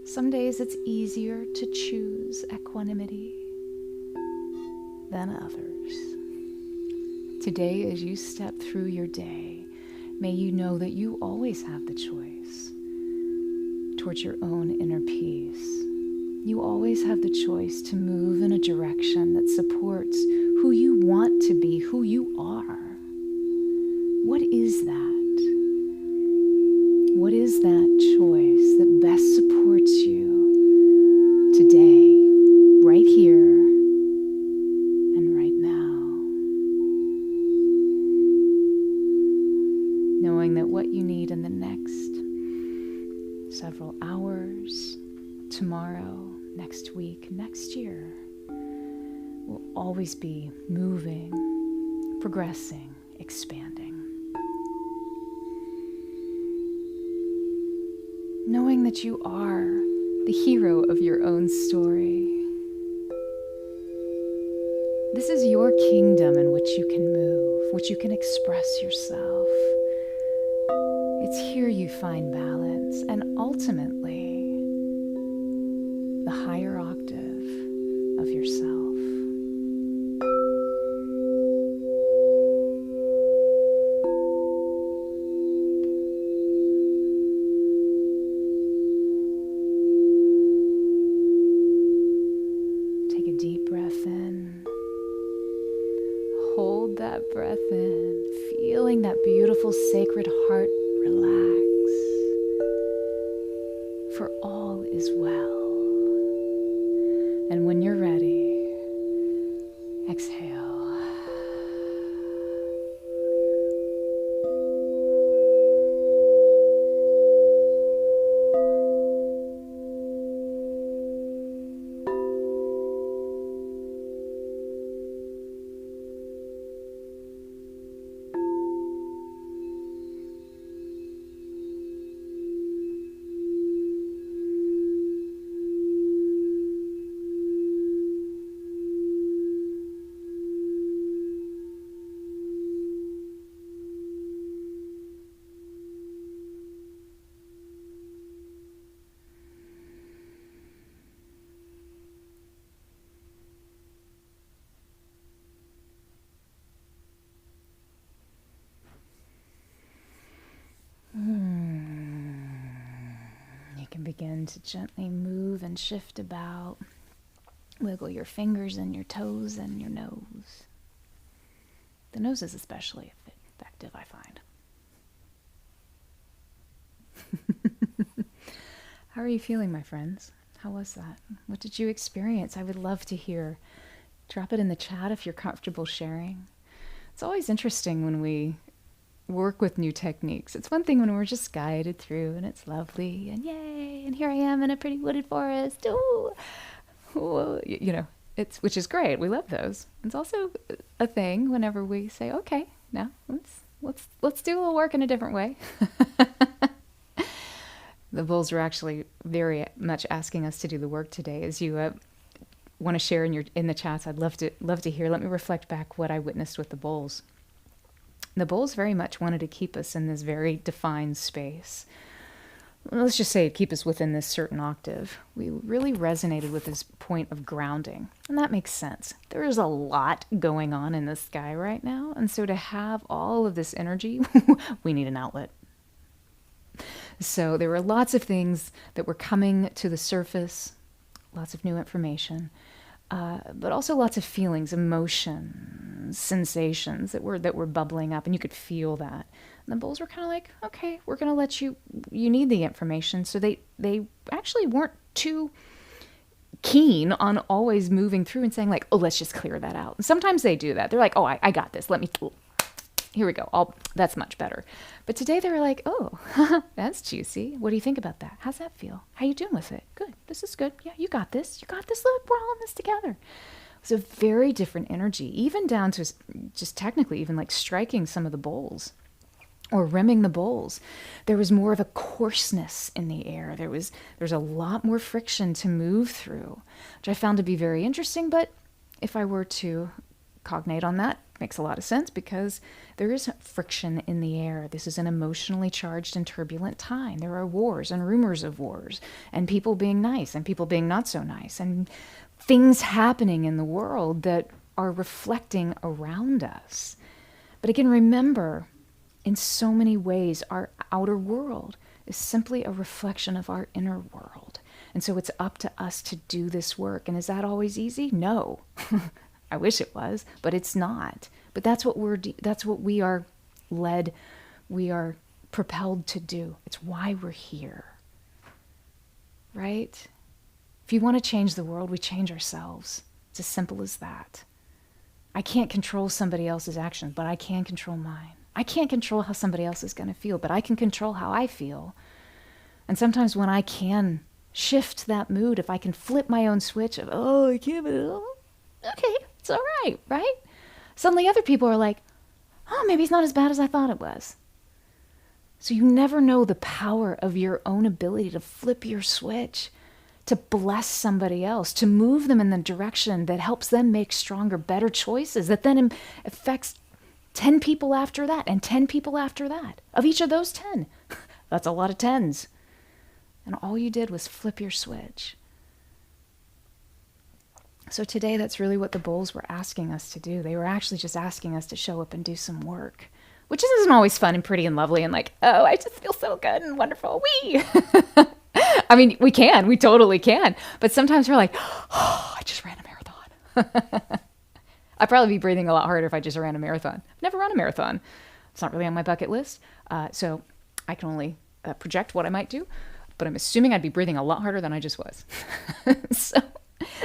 Some days it's easier to choose equanimity than others. Today, as you step through your day, may you know that you always have the choice towards your own inner peace. You always have the choice to move in a direction that supports who you want to be, who you are. What is that? What is that choice that best supports you today, right here and right now? Knowing that what you need in the next several hours, tomorrow, next week, next year, will always be moving, progressing, expanding. Knowing that you are the hero of your own story. This is your kingdom in which you can move, which you can express yourself. It's here you find balance and ultimately the higher octave of yourself. That breath in, feeling that beautiful sacred heart relax, for all is well. And when you're ready, exhale. Begin to gently move and shift about. Wiggle your fingers and your toes and your nose. The nose is especially effective, I find. How are you feeling, my friends? How was that? What did you experience? I would love to hear. Drop it in the chat if you're comfortable sharing. It's always interesting when we work with new techniques. It's one thing when we're just guided through and it's lovely and yay, and here I am in a pretty wooded forest. Ooh. Ooh. You know, which is great. We love those. It's also a thing whenever we say, okay, now let's do a little work in a different way. The bulls are actually very much asking us to do the work today. As you want to share in the chats, I'd love to hear. Let me reflect back what I witnessed with the bulls. The bulls very much wanted to keep us in this very defined space. Let's just say keep us within this certain octave. We really resonated with this point of grounding. And that makes sense. There is a lot going on in the sky right now. And so to have all of this energy, we need an outlet. So there were lots of things that were coming to the surface, lots of new information. But also lots of feelings, emotions, sensations that were bubbling up, and you could feel that. And the bulls were kind of like, okay, we're going to let you need the information. So they actually weren't too keen on always moving through and saying like, oh, let's just clear that out. And sometimes they do that. They're like, oh, I got this. Here we go. That's much better. But today they were like, oh, that's juicy. What do you think about that? How's that feel? How you doing with it? Good. This is good. Yeah, you got this. You got this. Look, we're all in this together. It's a very different energy, even down to just technically even like striking some of the bowls or rimming the bowls. There was more of a coarseness in the air. There's a lot more friction to move through, which I found to be very interesting. But if I were to cognate on that, makes a lot of sense because there is friction in the air. This is an emotionally charged and turbulent time. There are wars and rumors of wars and people being nice and people being not so nice and things happening in the world that are reflecting around us. But again, remember, in so many ways, our outer world is simply a reflection of our inner world. And so it's up to us to do this work. And is that always easy? No. I wish it was, but it's not. But that's what we are led, we are propelled to do. It's why we're here. Right? If you want to change the world, we change ourselves. It's as simple as that. I can't control somebody else's actions, but I can control mine. I can't control how somebody else is going to feel, but I can control how I feel. And sometimes when I can shift that mood, if I can flip my own switch of, oh, I can't, okay, it's all right, right? Suddenly other people are like, oh, maybe it's not as bad as I thought it was. So you never know the power of your own ability to flip your switch, to bless somebody else, to move them in the direction that helps them make stronger, better choices that then affects 10 people after that and 10 people after that. Of each of those 10. That's a lot of 10s. And all you did was flip your switch. So today, that's really what the bowls were asking us to do. They were actually just asking us to show up and do some work, which isn't always fun and pretty and lovely and like, oh, I just feel so good and wonderful. Wee! I mean, we totally can. But sometimes we're like, oh, I just ran a marathon. I'd probably be breathing a lot harder if I just ran a marathon. I've never run a marathon. It's not really on my bucket list. So I can only project what I might do, but I'm assuming I'd be breathing a lot harder than I just was.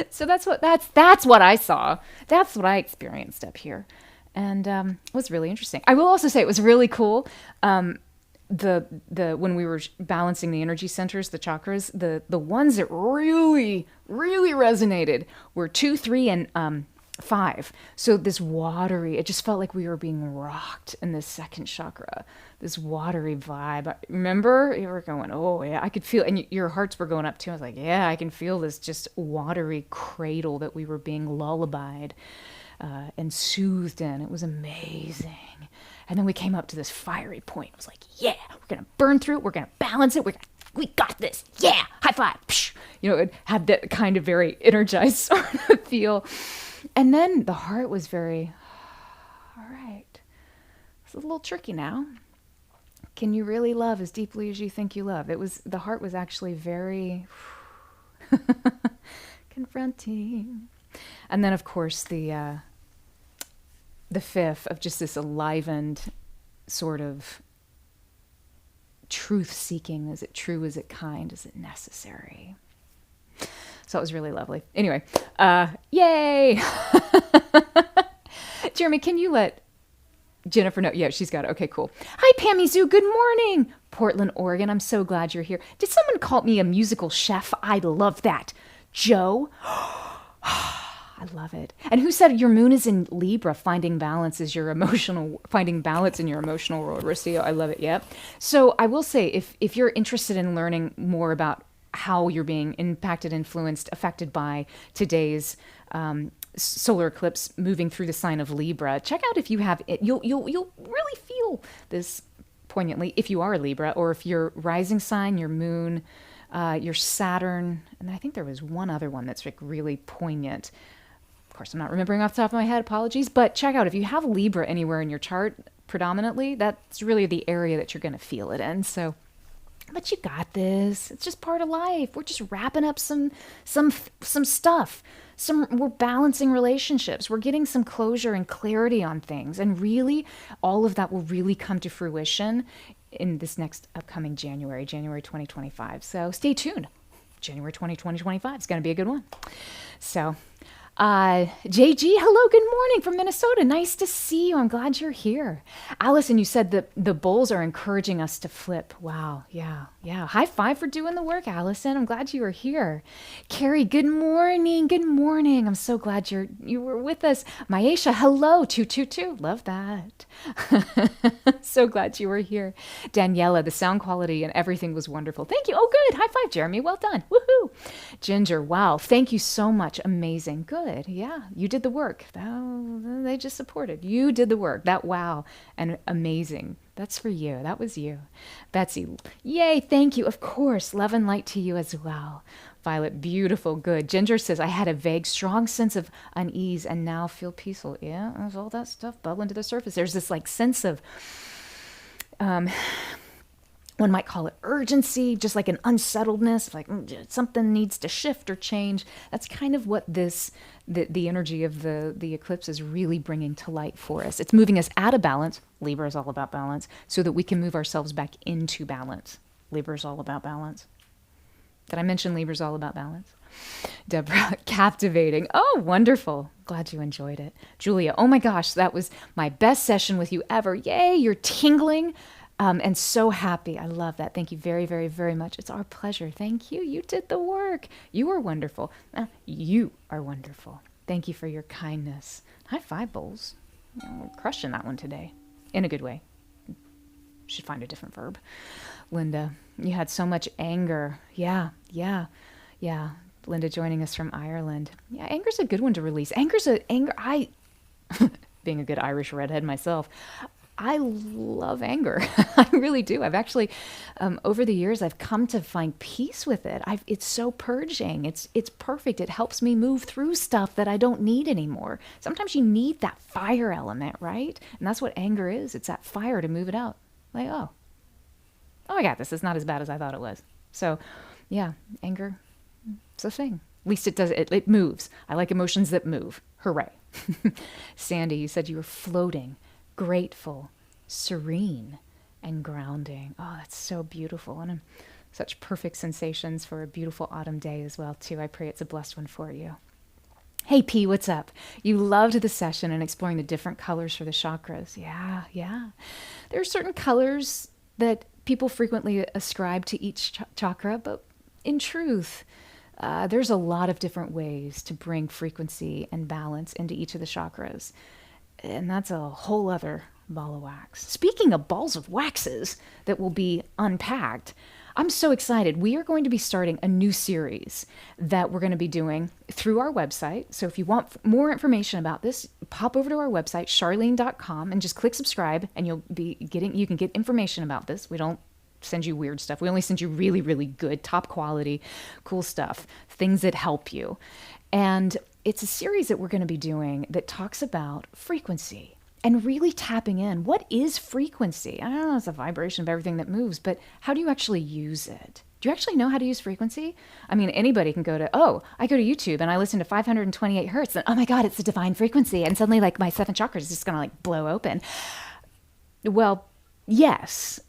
So that's what I saw. That's what I experienced up here. And it was really interesting. I will also say it was really cool. The when we were balancing the energy centers, the chakras, the ones that really, really resonated were 2, 3, and 5. So this watery, it just felt like we were being rocked in this second chakra, this watery vibe. Remember, you were going, oh yeah, I could feel, and your hearts were going up too. I was like, yeah, I can feel this just watery cradle that we were being lullabied and soothed in. It was amazing. And then we came up to this fiery point. I was like, yeah, we're going to burn through it. We're going to balance it. We got this. Yeah, high five. Psh. You know, it had that kind of very energized sort of feel. And then the heart was very, all right, it's a little tricky now. Can you really love as deeply as you think you love? The heart was actually very confronting. And then, of course, the fifth of just this enlivened sort of truth-seeking. Is it true? Is it kind? Is it necessary? So it was really lovely. Anyway, yay! Jeremy, can you let Jennifer know? Yeah, she's got it. Okay, cool. Hi, Pammy Zoo. Good morning. Portland, Oregon. I'm so glad you're here. Did someone call me a musical chef? I love that. Joe? I love it. And who said your moon is in Libra? Finding balance in your emotional world. Rocio, I love it. Yep. So I will say, if you're interested in learning more about how you're being impacted, influenced, affected by today's solar eclipse moving through the sign of Libra, check out if you have it. You'll really feel this poignantly if you are a Libra, or if your rising sign, your moon, your Saturn, and I think there was one other one that's like really poignant. Of course, I'm not remembering off the top of my head, apologies, but check out if you have Libra anywhere in your chart predominantly, that's really the area that you're going to feel it in. So, but you got this. It's just part of life. We're just wrapping up some stuff. We're balancing relationships. We're getting some closure and clarity on things. And really, all of that will really come to fruition in this next upcoming January 2025. So stay tuned. January 2025 is going to be a good one. So JG, hello, good morning from Minnesota. Nice to see you. I'm glad you're here. Allison, you said that the bowls are encouraging us to flip. Wow. Yeah. High five for doing the work, Allison. I'm glad you are here. Carrie, good morning. Good morning. I'm so glad you were with us. Maisha, hello. 222. Love that. So glad you were here. Daniela, the sound quality and everything was wonderful. Thank you. Oh, good. High five, Jeremy. Well done. Woohoo. Ginger, wow. Thank you so much. Amazing. Good. Yeah, you did the work. They just supported. You did the work. That wow and amazing. That's for you. That was you. Betsy, yay. Thank you. Of course. Love and light to you as well. Violet, beautiful. Good. Ginger says, I had a vague, strong sense of unease and now feel peaceful. Yeah, there's all that stuff bubbling to the surface. There's this like sense of, one might call it urgency, just like an unsettledness, like something needs to shift or change. That's kind of what the energy of the eclipse is really bringing to light for us. It's moving us out of balance. Libra is all about balance, so that we can move ourselves back into balance. Libra is all about balance. Did I mention Libra's all about balance? Deborah, captivating. Oh, wonderful. Glad you enjoyed it. Julia, oh my gosh, that was my best session with you ever. Yay, you're tingling. And so happy. I love that. Thank you very, very, very much. It's our pleasure. Thank you. You did the work. You were wonderful. You are wonderful. Thank you for your kindness. High five, Bowls. We're crushing that one today. In a good way. Should find a different verb. Linda, you had so much anger. Yeah. Linda joining us from Ireland. Yeah, anger's a good one to release. Being a good Irish redhead myself, I love anger. I really do. I've actually, over the years, I've come to find peace with it. It's so purging. It's perfect. It helps me move through stuff that I don't need anymore. Sometimes you need that fire element, right? And that's what anger is. It's that fire to move it out. Like, oh, I got this. It's not as bad as I thought it was. So, yeah, anger, it's a thing. At least it does. It moves. I like emotions that move. Hooray. Sandy, you said you were floating. Grateful, serene, and grounding. Oh, that's so beautiful. And such perfect sensations for a beautiful autumn day as well, too. I pray it's a blessed one for you. Hey, P, what's up? You loved the session and exploring the different colors for the chakras. Yeah. There are certain colors that people frequently ascribe to each chakra, but in truth, there's a lot of different ways to bring frequency and balance into each of the chakras. And that's a whole other ball of wax. Speaking of balls of waxes that will be unpacked, I'm so excited. We are going to be starting a new series that we're going to be doing through our website. So if you want more information about this, pop over to our website, charleene.com, and just click subscribe, and you can get information about this. We don't send you weird stuff. We only send you really, really good, top quality, cool stuff, things that help you. And it's a series that we're going to be doing that talks about frequency and really tapping in. What is frequency? I don't know, it's a vibration of everything that moves, but how do you actually use it? Do you actually know how to use frequency? I mean, anybody can I go to YouTube and I listen to 528 hertz and oh my God, it's the divine frequency. And suddenly like my seventh chakra is just going to like blow open. Well, yes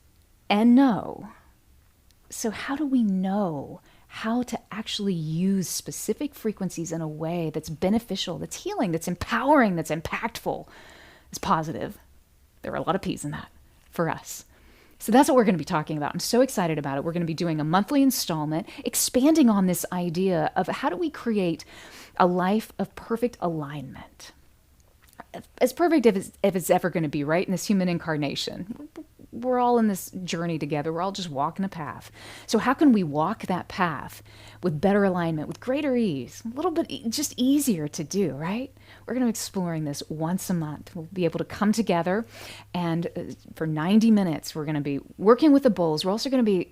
and no. So how do we know how to actually use specific frequencies in a way that's beneficial, that's healing, that's empowering, that's impactful, that's positive? There are a lot of P's in that for us. So that's what we're going to be talking about. I'm so excited about it. We're going to be doing a monthly installment, expanding on this idea of how do we create a life of perfect alignment. As perfect if it's ever going to be, right? In this human incarnation. We're all in this journey together. We're all just walking a path. So how can we walk that path with better alignment, with greater ease, a little bit just easier to do, right? We're going to be exploring this once a month. We'll be able to come together, and for 90 minutes, we're going to be working with the bowls. We're also going to be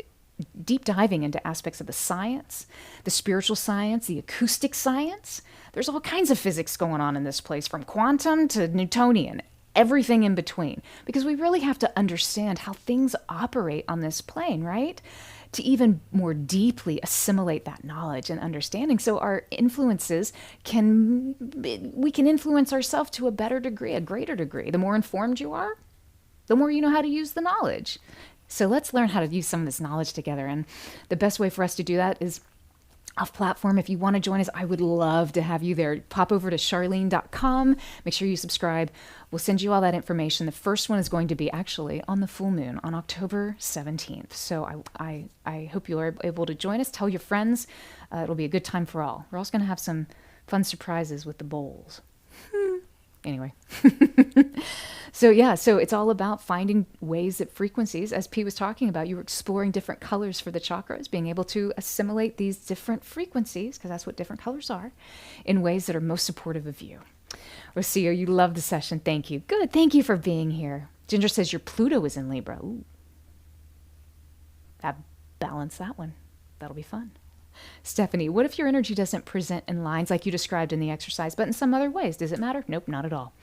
deep diving into aspects of the science, the spiritual science, the acoustic science. There's all kinds of physics going on in this place, from quantum to Newtonian, everything in between, because we really have to understand how things operate on this plane, right? To even more deeply assimilate that knowledge and understanding. So our influences we can influence ourselves to a better degree, a greater degree. The more informed you are, the more you know how to use the knowledge. So let's learn how to use some of this knowledge together. And the best way for us to do that is off platform. If you want to join us, I would love to have you there. Pop over to charlene.com. Make sure you subscribe. We'll send you all that information. The first one is going to be actually on the full moon on October 17th. So I hope you are able to join us. Tell your friends. It'll be a good time for all. We're also going to have some fun surprises with the bowls. Anyway. So it's all about finding ways that frequencies, as P was talking about, you were exploring different colors for the chakras, being able to assimilate these different frequencies, because that's what different colors are, in ways that are most supportive of you. Rocio, you love the session. Thank you. Good. Thank you for being here. Ginger says your Pluto is in Libra. Ooh. Balance that one. That'll be fun. Stephanie, what if your energy doesn't present in lines like you described in the exercise, but in some other ways? Does it matter? Nope, not at all.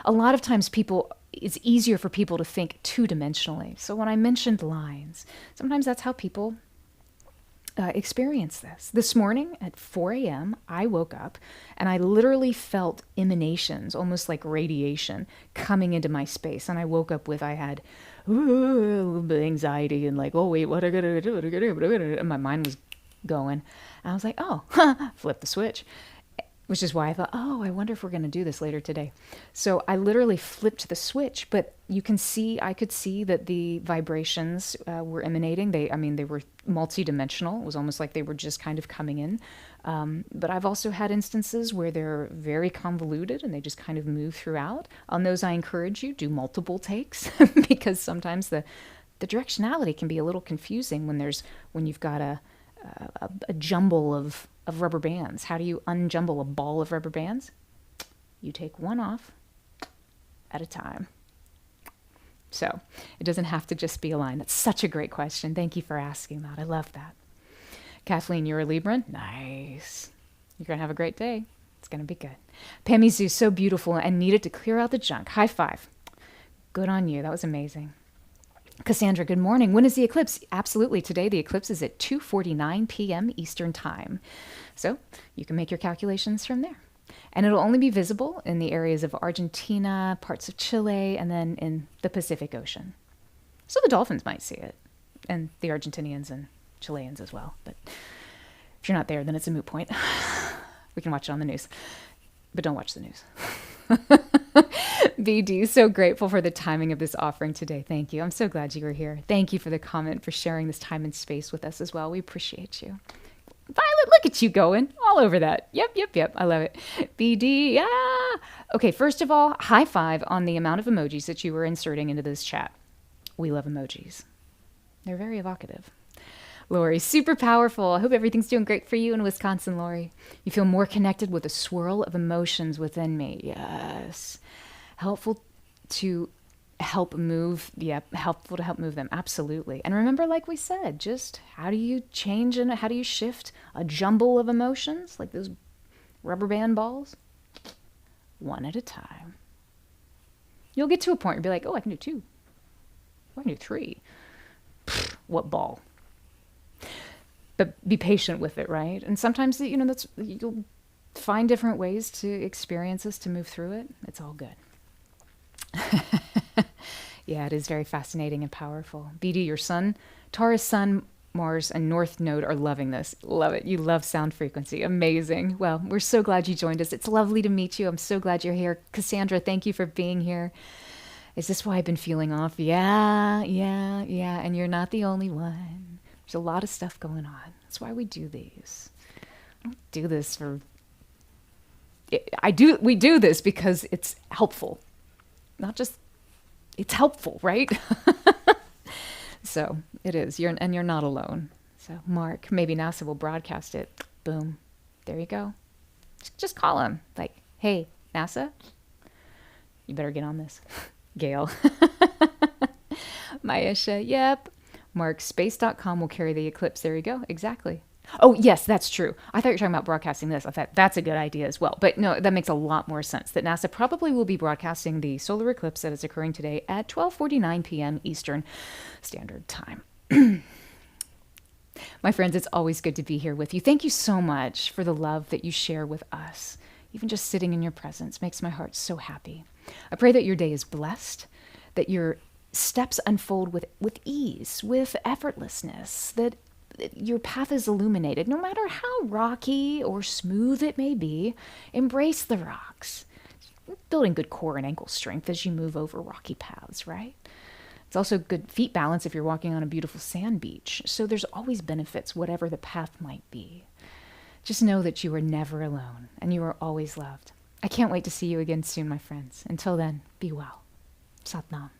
A lot of times it's easier for people to think two-dimensionally. So when I mentioned lines, sometimes that's how people experience this. This morning at 4 a.m., I woke up and I literally felt emanations, almost like radiation, coming into my space. And I woke up with, I had anxiety and like, oh, wait, what am I going to do? And my mind was going. And I was like, oh, flip the switch, which is why I thought, oh, I wonder if we're going to do this later today. So I literally flipped the switch, but I could see that the vibrations were emanating. They were multidimensional. It was almost like they were just kind of coming in. But I've also had instances where they're very convoluted and they just kind of move throughout. On those, I encourage you, do multiple takes because sometimes the directionality can be a little confusing when you've got a jumble of rubber bands. How do you unjumble a ball of rubber bands? You take one off at a time. So it doesn't have to just be a line. That's such a great question. Thank you for asking that. I love that. Kathleen, you're a Libra? Nice. You're going to have a great day. It's going to be good. Pammy Zoo, so beautiful and needed to clear out the junk. High five. Good on you. That was amazing. Cassandra, good morning. When is the eclipse? Absolutely. Today, the eclipse is at 2:49 p.m. Eastern Time. So you can make your calculations from there. And it'll only be visible in the areas of Argentina, parts of Chile, and then in the Pacific Ocean. So the dolphins might see it, and the Argentinians and Chileans as well. But if you're not there, then it's a moot point. We can watch it on the news. But don't watch the news. BD, so grateful for the timing of this offering today. Thank you. I'm so glad you were here. Thank you for the comment, for sharing this time and space with us as well. We appreciate you. Violet, look at you going all over that. Yep. I love it. BD, yeah. Okay, first of all, high five on the amount of emojis that you were inserting into this chat. We love emojis. They're very evocative. Lori, super powerful. I hope everything's doing great for you in Wisconsin, Lori. You feel more connected with a swirl of emotions within me. Yes. Helpful to help move them. Absolutely. And remember, like we said, just how do you change and how do you shift a jumble of emotions, like those rubber band balls? One at a time. You'll get to a point where you'll be like, oh, I can do 2. Oh, I can do 3. Pfft, what ball? But be patient with it, right? And sometimes, you'll find different ways to experience this, to move through it. It's all good. Yeah, it is very fascinating and powerful. BD, your sun, Taurus, Sun, Mars, and North Node are loving this. Love it. You love sound frequency. Amazing. Well, we're so glad you joined us. It's lovely to meet you. I'm so glad you're here. Cassandra, thank you for being here. Is this why I've been feeling off? Yeah. And you're not the only one. There's a lot of stuff going on. That's why we do these. I don't do this for... We do this because it's helpful. Not just... It's helpful, right? So it is. You're not alone. So Mark, maybe NASA will broadcast it. Boom. There you go. Just call him. Like, hey, NASA, you better get on this. Gail. Maisha, yep. Mark, space.com will carry the eclipse. There you go. Exactly. Oh, yes, that's true. I thought you were talking about broadcasting this. I thought that's a good idea as well. But no, that makes a lot more sense, that NASA probably will be broadcasting the solar eclipse that is occurring today at 12:49 p.m. Eastern Standard Time. My friends, it's always good to be here with you. Thank you so much for the love that you share with us. Even just sitting in your presence makes my heart so happy. I pray that your day is blessed, that your steps unfold with ease, with effortlessness, that your path is illuminated. No matter how rocky or smooth it may be, embrace the rocks. Building good core and ankle strength as you move over rocky paths, right? It's also good feet balance if you're walking on a beautiful sand beach. So there's always benefits, whatever the path might be. Just know that you are never alone and you are always loved. I can't wait to see you again soon, my friends. Until then, be well. Sat Nam.